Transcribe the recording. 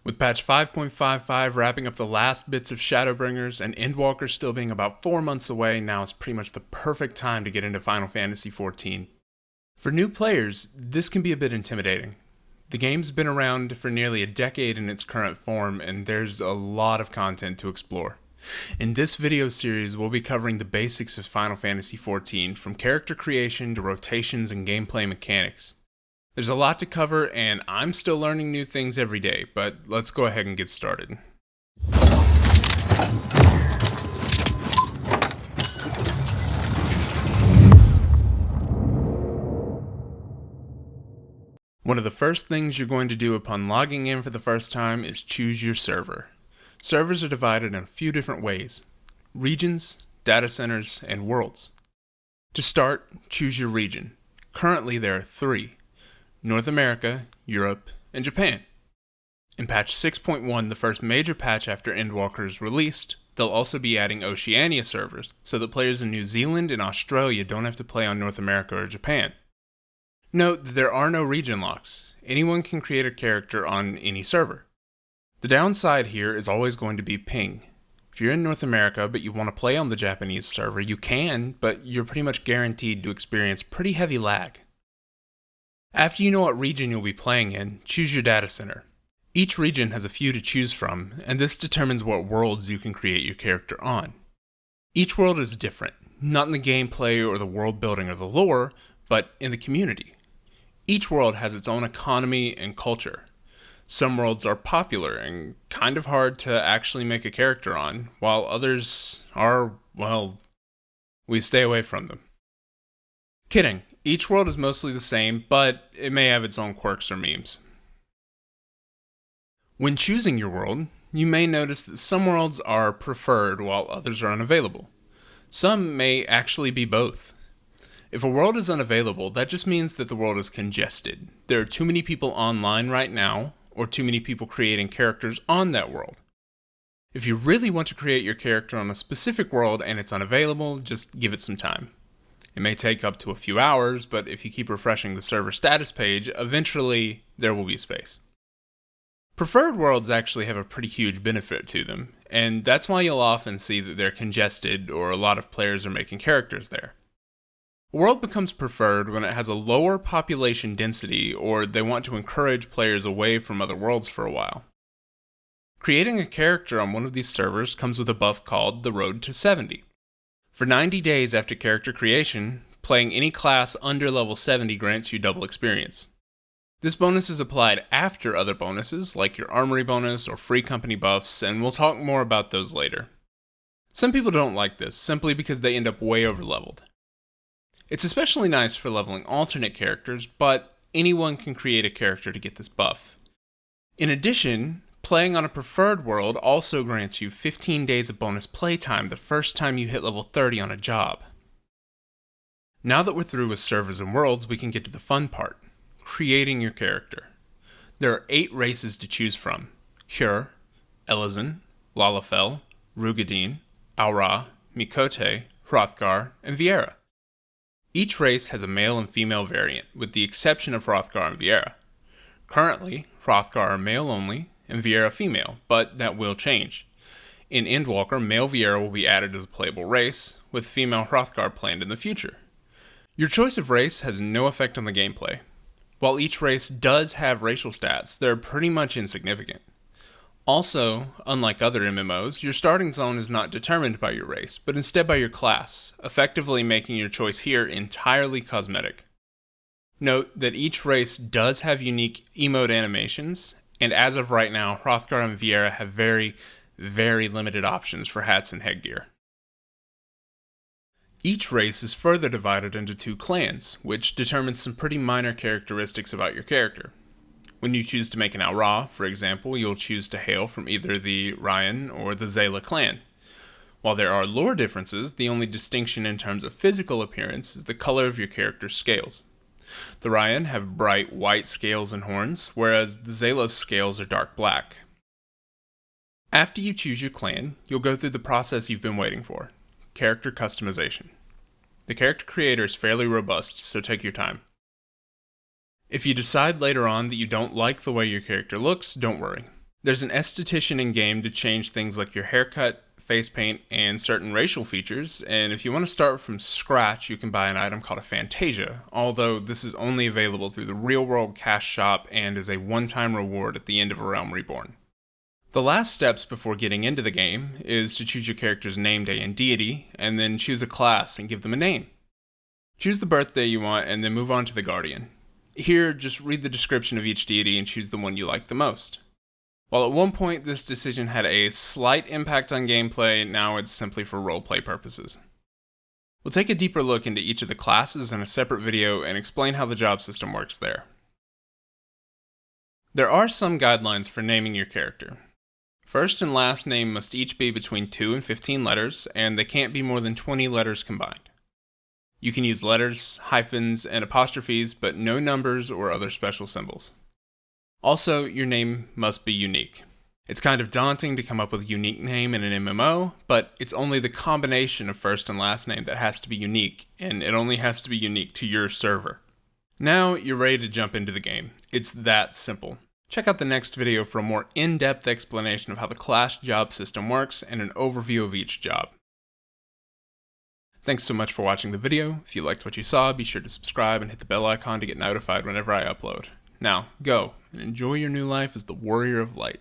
With patch 5.55 wrapping up the last bits of Shadowbringers and Endwalker still being about 4 months away, now is pretty much the perfect time to get into Final Fantasy XIV. For new players, this can be a bit intimidating. The game's been around for nearly a decade in its current form, and there's a lot of content to explore. In this video series, we'll be covering the basics of Final Fantasy XIV, from character creation to rotations and gameplay mechanics. There's a lot to cover, and I'm still learning new things every day, but let's go ahead and get started. One of the first things you're going to do upon logging in for the first time is choose your server. Servers are divided in a few different ways: regions, data centers, and worlds. To start, choose your region. Currently there are 3. North America, Europe, and Japan. In patch 6.1, the first major patch after Endwalker is released, they'll also be adding Oceania servers, so that players in New Zealand and Australia don't have to play on North America or Japan. Note that there are no region locks. Anyone can create a character on any server. The downside here is always going to be ping. If you're in North America but you want to play on the Japanese server, you can, but you're pretty much guaranteed to experience pretty heavy lag. After you know what region you'll be playing in, choose your data center. Each region has a few to choose from, and this determines what worlds you can create your character on. Each world is different, not in the gameplay or the world building or the lore, but in the community. Each world has its own economy and culture. Some worlds are popular and kind of hard to actually make a character on, while others are, well, we stay away from them. Kidding. Each world is mostly the same, but it may have its own quirks or memes. When choosing your world, you may notice that some worlds are preferred while others are unavailable. Some may actually be both. If a world is unavailable, that just means that the world is congested. There are too many people online right now, or too many people creating characters on that world. If you really want to create your character on a specific world and it's unavailable, just give it some time. It may take up to a few hours, but if you keep refreshing the server status page, eventually there will be space. Preferred worlds actually have a pretty huge benefit to them, and that's why you'll often see that they're congested or a lot of players are making characters there. A world becomes preferred when it has a lower population density or they want to encourage players away from other worlds for a while. Creating a character on one of these servers comes with a buff called the Road to 70. For 90 days after character creation, playing any class under level 70 grants you double experience. This bonus is applied after other bonuses like your armory bonus or free company buffs, and we'll talk more about those later. Some people don't like this simply because they end up way overleveled. It's especially nice for leveling alternate characters, but anyone can create a character to get this buff. In addition, playing on a preferred world also grants you 15 days of bonus playtime the first time you hit level 30 on a job. Now that we're through with servers and worlds, we can get to the fun part: creating your character. There are 8 races to choose from: Hure, Elezen, Lalafell, Rugadin, Aura, Mikote, Hrothgar, and Viera. Each race has a male and female variant, with the exception of Hrothgar and Viera. Currently, Hrothgar are male only, and Viera female, but that will change. In Endwalker, male Viera will be added as a playable race, with female Hrothgar planned in the future. Your choice of race has no effect on the gameplay. While each race does have racial stats, they're pretty much insignificant. Also, unlike other MMOs, your starting zone is not determined by your race, but instead by your class, effectively making your choice here entirely cosmetic. Note that each race does have unique emote animations, and as of right now, Hrothgar and Viera have very, very limited options for hats and headgear. Each race is further divided into 2 clans, which determines some pretty minor characteristics about your character. When you choose to make an Aura, for example, you'll choose to hail from either the Ryan or the Zayla clan. While there are lore differences, the only distinction in terms of physical appearance is the color of your character's scales. The Ryan have bright white scales and horns, whereas the Zayla's scales are dark black. After you choose your clan, you'll go through the process you've been waiting for: character customization. The character creator is fairly robust, so take your time. If you decide later on that you don't like the way your character looks, don't worry. There's an esthetician in-game to change things like your haircut, face paint, and certain racial features, and if you want to start from scratch, you can buy an item called a Fantasia, although this is only available through the real-world cash shop and is a one-time reward at the end of A Realm Reborn. The last steps before getting into the game is to choose your character's name, day, and deity, and then choose a class and give them a name. Choose the birthday you want, and then move on to the Guardian. Here, just read the description of each deity and choose the one you like the most. While at one point this decision had a slight impact on gameplay, now it's simply for roleplay purposes. We'll take a deeper look into each of the classes in a separate video and explain how the job system works there. There are some guidelines for naming your character. First and last name must each be between 2 and 15 letters, and they can't be more than 20 letters combined. You can use letters, hyphens, and apostrophes, but no numbers or other special symbols. Also, your name must be unique. It's kind of daunting to come up with a unique name in an MMO, but it's only the combination of first and last name that has to be unique, and it only has to be unique to your server. Now you're ready to jump into the game. It's that simple. Check out the next video for a more in-depth explanation of how the class job system works and an overview of each job. Thanks so much for watching the video. If you liked what you saw, be sure to subscribe and hit the bell icon to get notified whenever I upload. Now, go and enjoy your new life as the Warrior of Light.